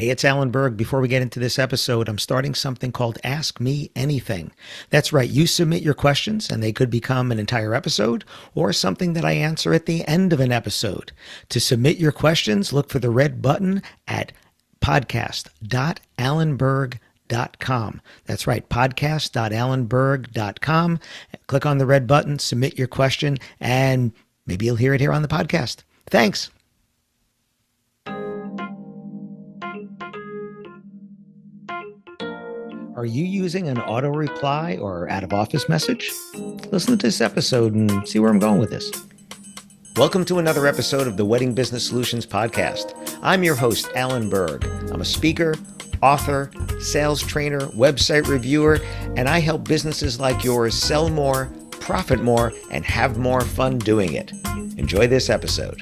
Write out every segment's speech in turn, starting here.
Hey, it's Alan Berg. Before we get into this episode, I'm starting something called Ask Me Anything. That's right. You submit your questions and they could become an entire episode or something that I answer at the end of an episode. To submit your questions, look for the red button at podcast.alanberg.com. That's right, podcast.alanberg.com. Click on the red button, submit your question, and maybe you'll hear it here on the podcast. Thanks. Are you using an auto reply or out of office message? Listen to this episode and see where I'm going with this. Welcome to another episode of the Wedding Business Solutions Podcast. I'm your host, Alan Berg. I'm a speaker, author, sales trainer, website reviewer, and I help businesses like yours sell more, profit more, and have more fun doing it. Enjoy this episode.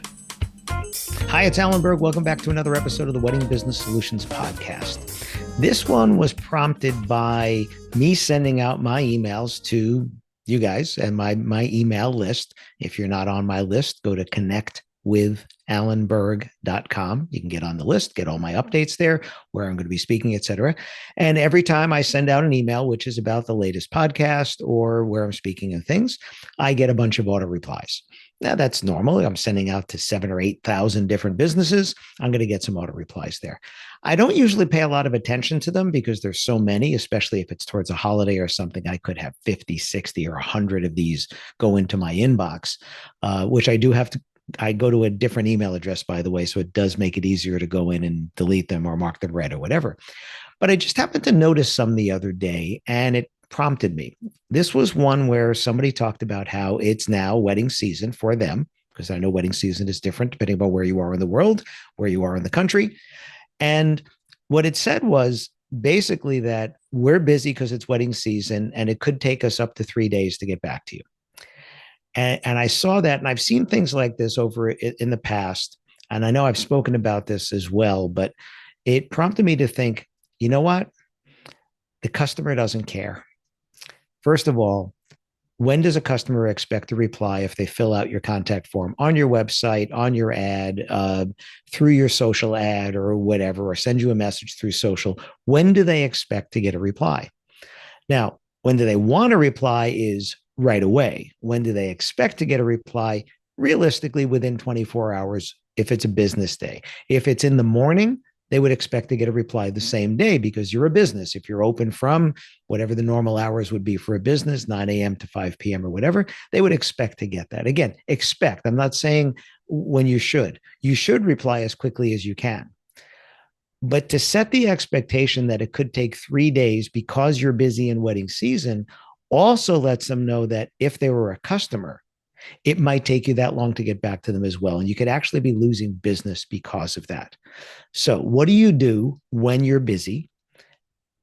Hi, it's Alan Berg. Welcome back to another episode of the Wedding Business Solutions Podcast. This one was prompted by me sending out my emails to you guys and my email list. If you're not on my list, go to connectwithalanberg.com. You can get on the list, get all my updates there, where I'm going to be speaking, etc. And every time I send out an email, which is about the latest podcast or where I'm speaking and things, I get a bunch of auto replies. Now, that's normal. I'm sending out to 7,000 or 8,000 different businesses. I'm going to get some auto replies there. I don't usually pay a lot of attention to them because there's so many, especially if it's towards a holiday or something. I could have 50, 60, or 100 of these go into my inbox, which I do have to. I go to a different email address, by the way, so it does make it easier to go in and delete them or mark them red or whatever. But I just happened to notice some the other day, and it prompted me. This was one where somebody talked about how it's now wedding season for them, because I know wedding season is different depending on where you are in the world, where you are in the country. And what it said was basically that we're busy because it's wedding season and it could take us up to 3 days to get back to you. And I saw that, and I've seen things like this over in the past. And I know I've spoken about this as well, but it prompted me to think, you know what? The customer doesn't care. First of all, when does a customer expect a reply if they fill out your contact form on your website, on your ad, through your social ad or whatever, or send you a message through social? When do they expect to get a reply? Now, when do they want a reply is right away. When do they expect to get a reply? Realistically, within 24 hours, if it's a business day. If it's in the morning, they would expect to get a reply the same day because you're a business. If you're open from whatever the normal hours would be for a business, 9 a.m. to 5 p.m. or whatever, they would expect to get that. Again, expect. I'm not saying when you should. You should reply as quickly as you can. But to set the expectation that it could take 3 days because you're busy in wedding season also lets them know that if they were a customer, it might take you that long to get back to them as well. And you could actually be losing business because of that. So what do you do when you're busy?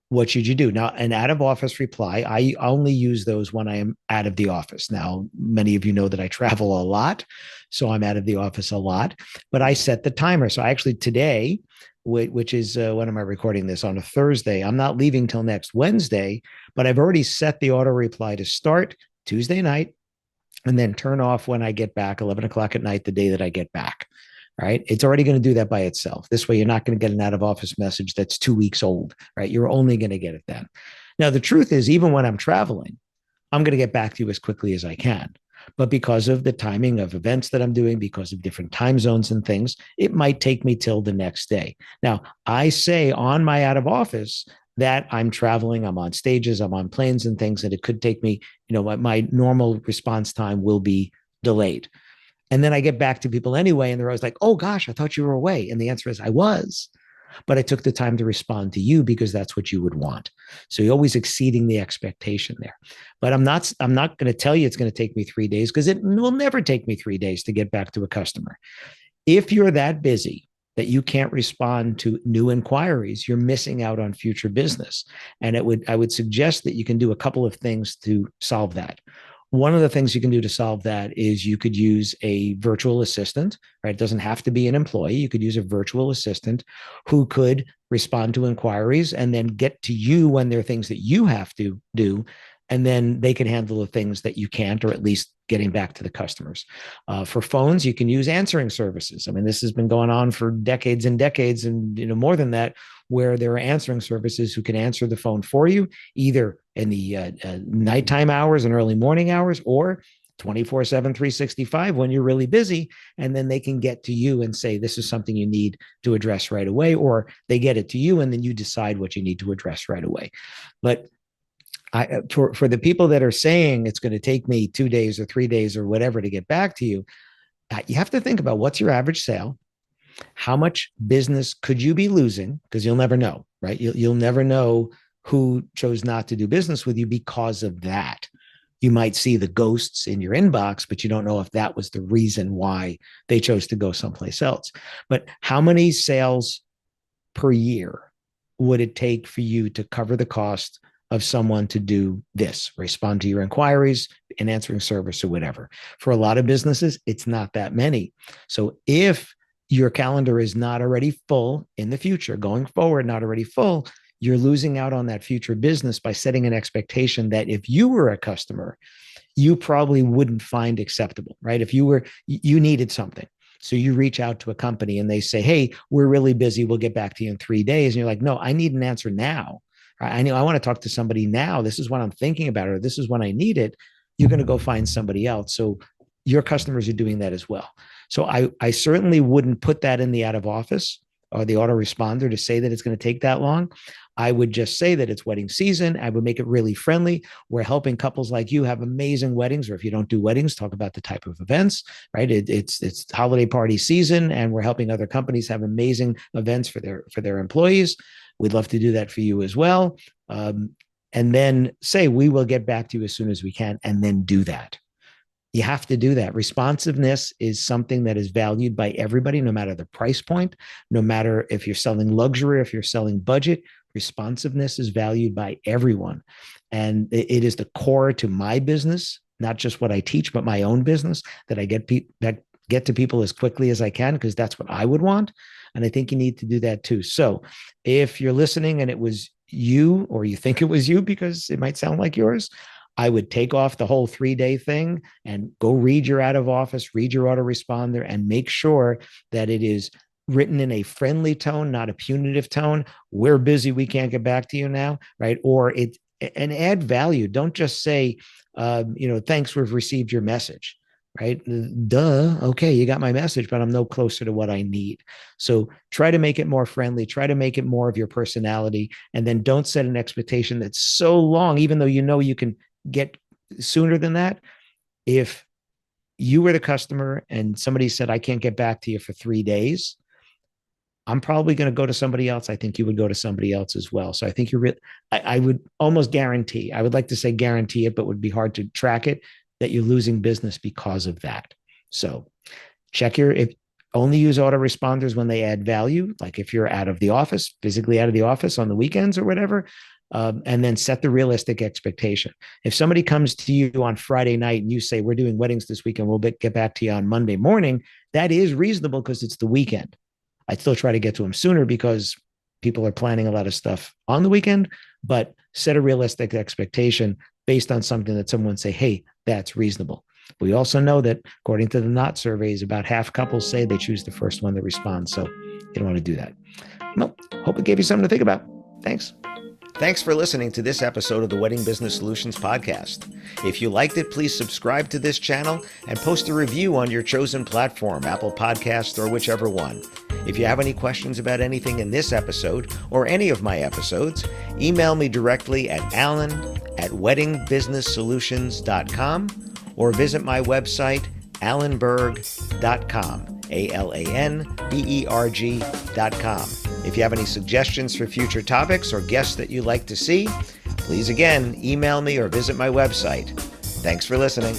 What should you do? Now, an out of office reply, I only use those when I am out of the office. Now, many of you know that I travel a lot, so I'm out of the office a lot, but I set the timer. So I actually today, which is when am I recording this? On a Thursday. I'm not leaving till next Wednesday, but I've already set the auto reply to start Tuesday night and then turn off when I get back, 11 o'clock at night, the day that I get back. Right? It's already going to do that by itself. This way, you're not going to get an out of office message that's 2 weeks old, right? You're only going to get it then. Now, the truth is, even when I'm traveling, I'm going to get back to you as quickly as I can. But because of the timing of events that I'm doing, because of different time zones and things, it might take me till the next day. Now, I say on my out of office that I'm traveling, I'm on stages, I'm on planes and things, and it could take me, my normal response time will be delayed. And then I get back to people anyway, and they're always like, oh gosh, I thought you were away. And the answer is I was, but I took the time to respond to you because that's what you would want. So you're always exceeding the expectation there. But I'm not going to tell you it's going to take me 3 days because it will never take me 3 days to get back to a customer. If you're that busy that you can't respond to new inquiries, you're missing out on future business. And I would suggest that you can do a couple of things to solve that. One of the things you can do to solve that is you could use a virtual assistant, right? It doesn't have to be an employee. You could use a virtual assistant who could respond to inquiries and then get to you when there are things that you have to do. And then they can handle the things that you can't, or at least getting back to the customers. For phones, you can use answering services. I mean, this has been going on for decades and decades, and more than that, where there are answering services who can answer the phone for you, either in the nighttime hours and early morning hours, or 24/7, 365 when you're really busy. And then they can get to you and say, this is something you need to address right away, or they get it to you and then you decide what you need to address right away. But for the people that are saying it's going to take me 2 days or 3 days or whatever to get back to you, you have to think about what's your average sale. How much business could you be losing? Because you'll never know, right? You'll never know who chose not to do business with you because of that. You might see the ghosts in your inbox, but you don't know if that was the reason why they chose to go someplace else. But how many sales per year would it take for you to cover the cost of someone to do this, respond to your inquiries, an answering service or whatever? For a lot of businesses, it's not that many. So if your calendar is not already full in the future, going forward, not already full, you're losing out on that future business by setting an expectation that if you were a customer, you probably wouldn't find acceptable, right? If you needed something. So you reach out to a company and they say, hey, we're really busy. We'll get back to you in 3 days. And you're like, no, I need an answer now. I know I want to talk to somebody now. This is what I'm thinking about, or this is when I need it. You're going to go find somebody else. So your customers are doing that as well. So I certainly wouldn't put that in the out of office or the autoresponder to say that it's going to take that long. I would just say that it's wedding season. I would make it really friendly. We're helping couples like you have amazing weddings, or if you don't do weddings, talk about the type of events, right? It's holiday party season, and we're helping other companies have amazing events for their employees. We'd love to do that for you as well. And then say, we will get back to you as soon as we can, and then do that. You have to do that. Responsiveness is something that is valued by everybody, no matter the price point, no matter if you're selling luxury, if you're selling budget. Responsiveness is valued by everyone. And it is the core to my business, not just what I teach, but my own business, that I get to people as quickly as I can, because that's what I would want. And I think you need to do that too. So if you're listening and it was you, or you think it was you because it might sound like yours, I would take off the whole 3-day thing and go read your out of office, read your autoresponder, and make sure that it is written in a friendly tone, not a punitive tone. We're busy, we can't get back to you now, right? And add value. Don't just say, thanks, we've received your message, right? Duh. Okay, you got my message, but I'm no closer to what I need. So try to make it more friendly. Try to make it more of your personality. And then don't set an expectation that's so long, even though you can get sooner than that. If you were the customer and somebody said, I can't get back to you for 3 days, I'm probably going to go to somebody else. I think you would go to somebody else as well. So I think I would almost guarantee, I would like to say guarantee it, but would be hard to track it, that you're losing business because of that. So if only use autoresponders when they add value, like if you're out of the office, physically out of the office on the weekends or whatever. And then set the realistic expectation. If somebody comes to you on Friday night and you say, we're doing weddings this weekend, we'll get back to you on Monday morning, that is reasonable because it's the weekend. I'd still try to get to them sooner because people are planning a lot of stuff on the weekend, but set a realistic expectation based on something that someone say, hey, that's reasonable. We also know that according to the Knot surveys, about half couples say they choose the first one that responds. So you don't want to do that. Well, hope it gave you something to think about. Thanks. Thanks for listening to this episode of the Wedding Business Solutions podcast. If you liked it, please subscribe to this channel and post a review on your chosen platform, Apple Podcasts or whichever one. If you have any questions about anything in this episode or any of my episodes, email me directly at alan@weddingbusinesssolutions.com or visit my website, alanberg.com. alanberg.com. If you have any suggestions for future topics or guests that you'd like to see, please again, email me or visit my website. Thanks for listening.